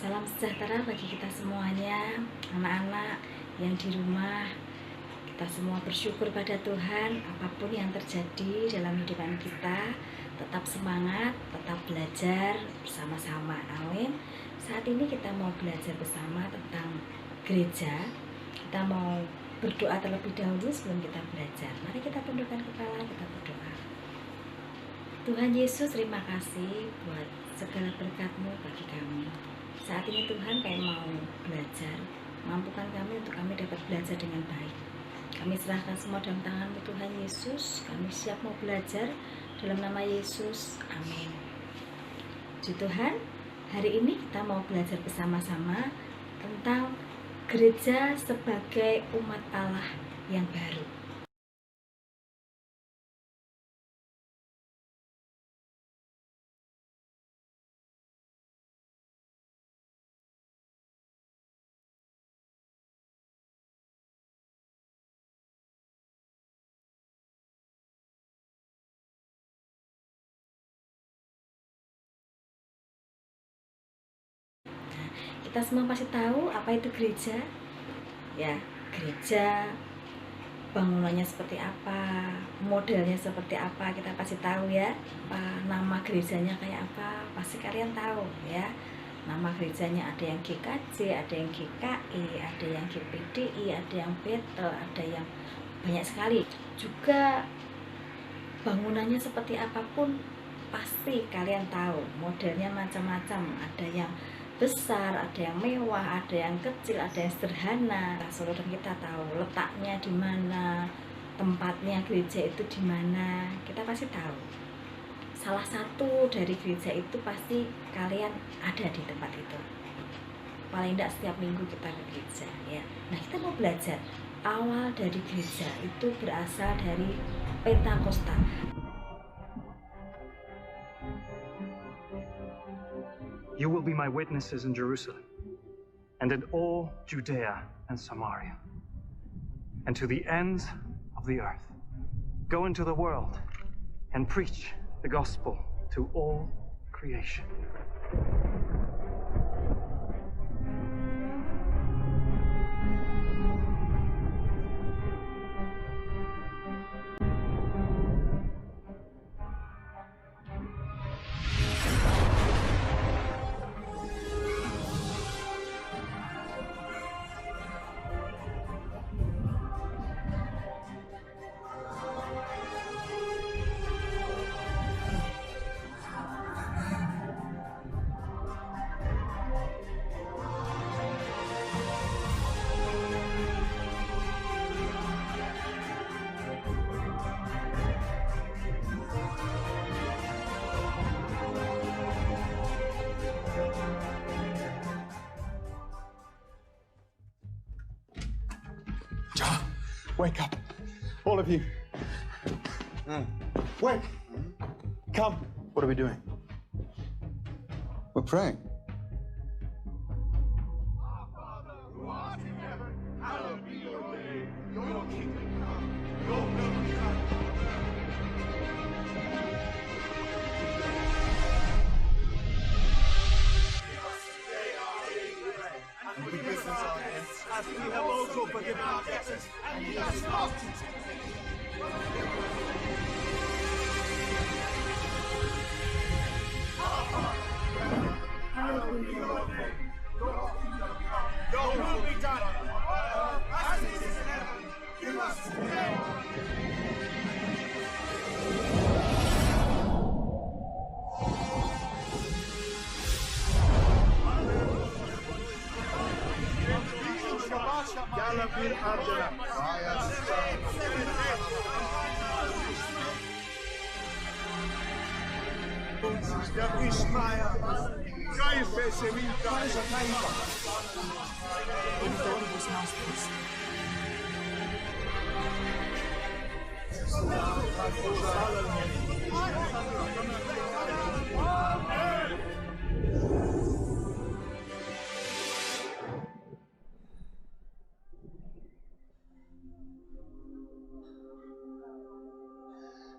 Salam sejahtera bagi kita semuanya, anak-anak yang di rumah. Kita semua bersyukur pada Tuhan, apapun yang terjadi dalam hidupan kita, tetap semangat, tetap belajar bersama-sama. Amin. Saat ini kita mau belajar bersama tentang gereja. Kita mau berdoa terlebih dahulu sebelum kita belajar. Mari kita tundukkan kepala, kita berdoa. Tuhan Yesus, terima kasih buat segala berkat-Mu bagi kami. Saat ini Tuhan, kami mau belajar. Mampukan kami untuk kami dapat belajar dengan baik. Kami serahkan semua dalam tangan-Mu Tuhan Yesus. Kami siap mau belajar dalam nama Yesus. Amin. Puji Tuhan, hari ini kita mau belajar bersama-sama tentang gereja sebagai umat Allah yang baru. Kita semua pasti tahu apa itu gereja. Ya, gereja bangunannya seperti apa, modelnya seperti apa, kita pasti tahu ya. Nama gerejanya kayak apa, pasti kalian tahu ya. Nama gerejanya ada yang GKJ, ada yang GKI, ada yang GPDI, ada yang Bethel, ada yang banyak sekali. Juga bangunannya seperti apapun pasti kalian tahu, modelnya macam-macam, ada yang besar, ada yang mewah, ada yang kecil, ada yang sederhana. Seluruh kita tahu letaknya di mana, tempatnya gereja itu di mana, kita pasti tahu. Salah satu dari gereja itu pasti kalian ada di tempat itu. Paling tidak setiap minggu kita ke gereja ya. Nah, kita mau belajar awal dari gereja itu berasal dari Pentakosta. You will be my witnesses in Jerusalem, and in all Judea and Samaria, and to the ends of the earth. Go into the world and preach the gospel to all creation. Wake up, all of you. Wake. Come. What are we doing? We're praying. Our Father, who art in heaven, hallowed be your name. Your kingdom come, your will be done on earth. Give us today our daily bread, and forgive us our debts, as we have also forgiven our debtors, and lead us not into temptation. Our Father, hallowed be your name. Your kingdom come, your will be done on earth as it is in heaven. Give us today.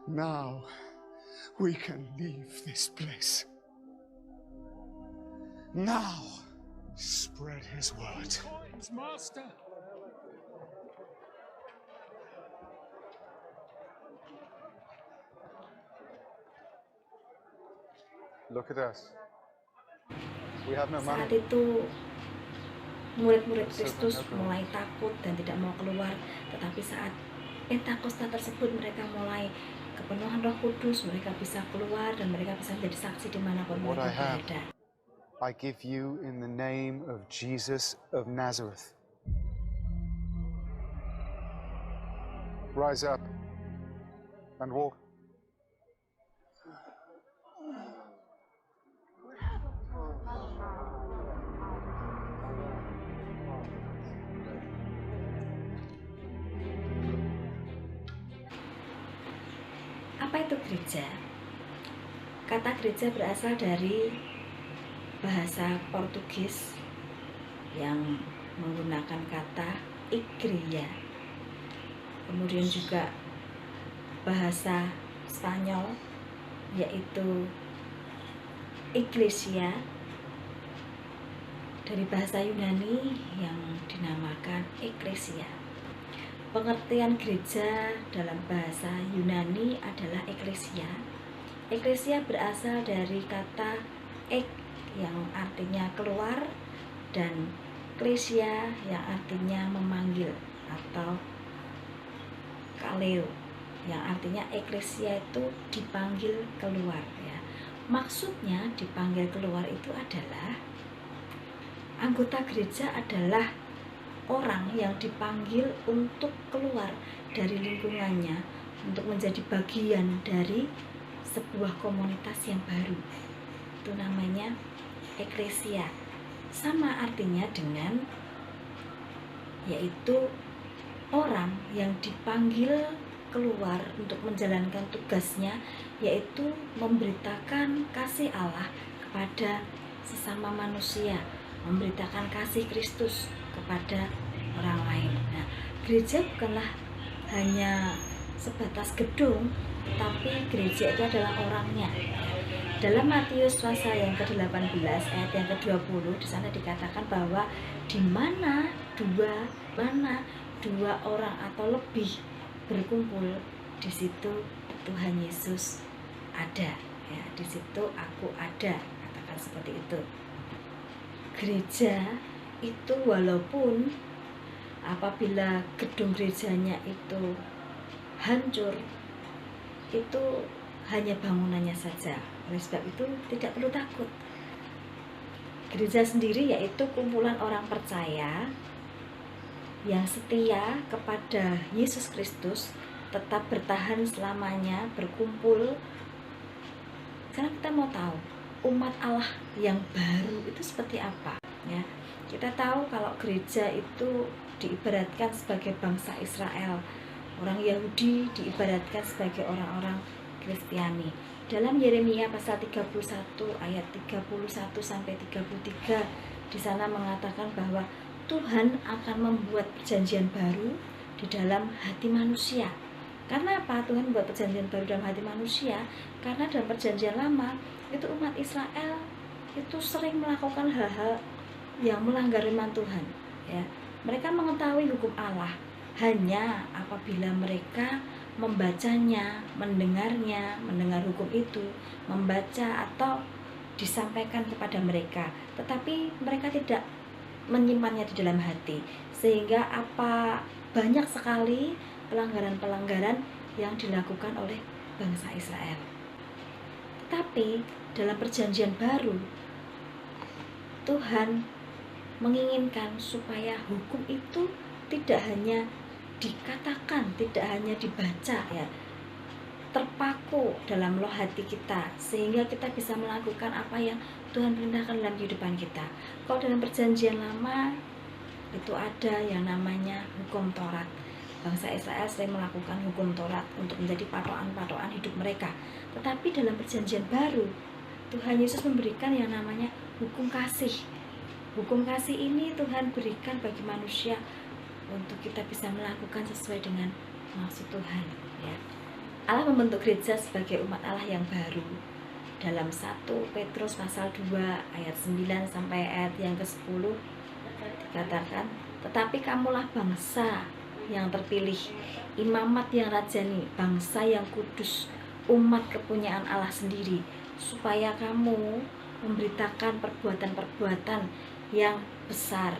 Now we can leave this place. Now Spread his word. Master. Look at us. We have no Saat money. itu murid-murid Kristus mulai takut dan tidak mau keluar. Tetapi saat Pentakosta tersebut mereka mulai kepenuhan Roh Kudus, mereka bisa keluar dan mereka bisa menjadi saksi dimanapun What mereka I have. berada. I give you in the name of Jesus of Nazareth. Rise up and walk. Apa itu gereja? Kata gereja berasal dari bahasa Portugis yang menggunakan kata igreja. Kemudian juga bahasa Spanyol yaitu iglesia, dari bahasa Yunani yang dinamakan eklesia. Pengertian gereja dalam bahasa Yunani adalah eklesia. Eklesia berasal dari kata ek yang artinya keluar dan klesia yang artinya memanggil atau kaleo yang artinya eklesia itu dipanggil keluar ya. Maksudnya dipanggil keluar itu adalah anggota gereja adalah orang yang dipanggil untuk keluar dari lingkungannya untuk menjadi bagian dari sebuah komunitas yang baru. Itu namanya eklesia. Sama artinya dengan yaitu orang yang dipanggil keluar untuk menjalankan tugasnya, yaitu memberitakan kasih Allah kepada sesama manusia, memberitakan kasih Kristus kepada orang lain. Nah, gereja bukanlah hanya sebatas gedung, tapi gereja itu adalah orangnya. Dalam Matius pasal yang ke-18 ayat yang ke-20 di sana dikatakan bahwa di mana dua orang atau lebih berkumpul, di situ Tuhan Yesus ada. Ya, di situ aku ada, katakan seperti itu. Gereja itu walaupun apabila gedung gerejanya itu hancur, itu hanya bangunannya saja. Oleh sebab itu tidak perlu takut. Gereja sendiri yaitu kumpulan orang percaya yang setia kepada Yesus Kristus, tetap bertahan selamanya, berkumpul. Karena kita mau tahu umat Allah yang baru itu seperti apa ya. Kita tahu kalau gereja itu diibaratkan sebagai bangsa Israel, orang Yahudi diibaratkan sebagai orang-orang Kristiani. Dalam Yeremia pasal 31 ayat 31 sampai 33 di sana mengatakan bahwa Tuhan akan membuat perjanjian baru di dalam hati manusia. Karena apa Tuhan membuat perjanjian baru dalam hati manusia? Karena dalam perjanjian lama itu umat Israel itu sering melakukan hal-hal yang melanggar firman Tuhan ya. Mereka mengetahui hukum Allah hanya apabila mereka membacanya, mendengar hukum itu, membaca atau disampaikan kepada mereka, tetapi mereka tidak menyimpannya di dalam hati, sehingga banyak sekali pelanggaran-pelanggaran yang dilakukan oleh bangsa Israel. Tetapi dalam perjanjian baru Tuhan menginginkan supaya hukum itu tidak hanya dikatakan, tidak hanya dibaca ya, terpaku dalam loh hati kita sehingga kita bisa melakukan apa yang Tuhan perintahkan dalam kehidupan kita. Kalau dalam perjanjian lama itu ada yang namanya hukum Taurat. Bangsa Israel sering melakukan hukum Taurat untuk menjadi patokan-patokan hidup mereka. Tetapi dalam perjanjian baru Tuhan Yesus memberikan yang namanya hukum kasih. Hukum kasih ini Tuhan berikan bagi manusia untuk kita bisa melakukan sesuai dengan maksud Tuhan ya. Allah membentuk gereja sebagai umat Allah yang baru, dalam 1 Petrus pasal 2 ayat 9 sampai ayat yang ke-10 dikatakan, tetapi kamulah bangsa yang terpilih, imamat yang rajani, bangsa yang kudus, umat kepunyaan Allah sendiri, supaya kamu memberitakan perbuatan-perbuatan yang besar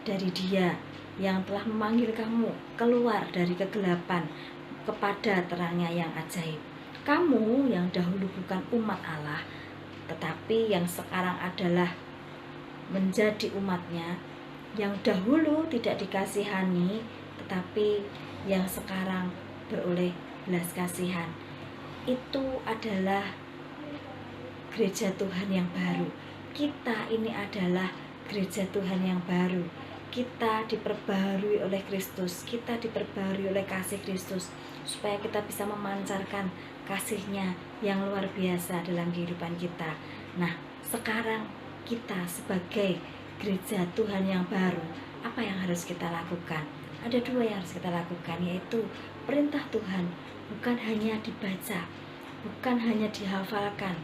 dari Dia yang telah memanggil kamu keluar dari kegelapan kepada terangnya yang ajaib. Kamu yang dahulu bukan umat Allah, tetapi yang sekarang adalah menjadi umatnya, yang dahulu tidak dikasihani, tetapi yang sekarang beroleh belas kasihan. Itu adalah gereja Tuhan yang baru. Kita ini adalah gereja Tuhan yang baru. Kita diperbaharui oleh Kristus, kita diperbaharui oleh kasih Kristus, supaya kita bisa memancarkan kasih-Nya yang luar biasa dalam kehidupan kita. Nah, sekarang kita sebagai gereja Tuhan yang baru, apa yang harus kita lakukan? Ada 2 yang harus kita lakukan, yaitu perintah Tuhan bukan hanya dibaca, bukan hanya dihafalkan,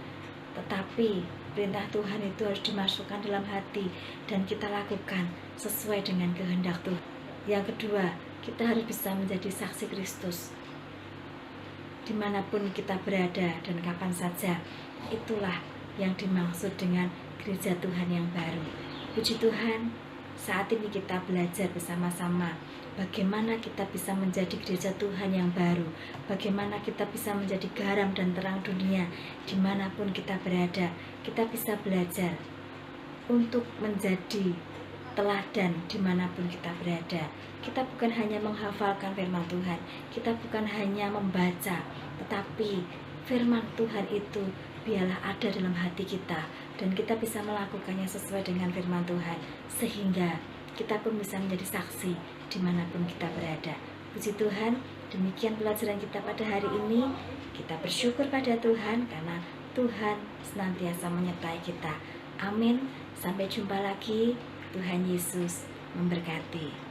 tetapi perintah Tuhan itu harus dimasukkan dalam hati dan kita lakukan sesuai dengan kehendak Tuhan. Yang kedua, kita harus bisa menjadi saksi Kristus dimanapun kita berada dan kapan saja. Itulah yang dimaksud dengan gereja Tuhan yang baru. Puji Tuhan, saat ini kita belajar bersama-sama bagaimana kita bisa menjadi gereja Tuhan yang baru, bagaimana kita bisa menjadi garam dan terang dunia dimanapun kita berada. Kita bisa belajar untuk menjadi teladan dimanapun kita berada. Kita bukan hanya menghafalkan firman Tuhan, kita bukan hanya membaca, tetapi firman Tuhan itu biarlah ada dalam hati kita, dan kita bisa melakukannya sesuai dengan firman Tuhan, sehingga kita pun bisa menjadi saksi dimanapun kita berada. Puji Tuhan, demikian pelajaran kita pada hari ini. Kita bersyukur pada Tuhan karena Tuhan senantiasa menyertai kita. Amin. Sampai jumpa lagi. Tuhan Yesus memberkati.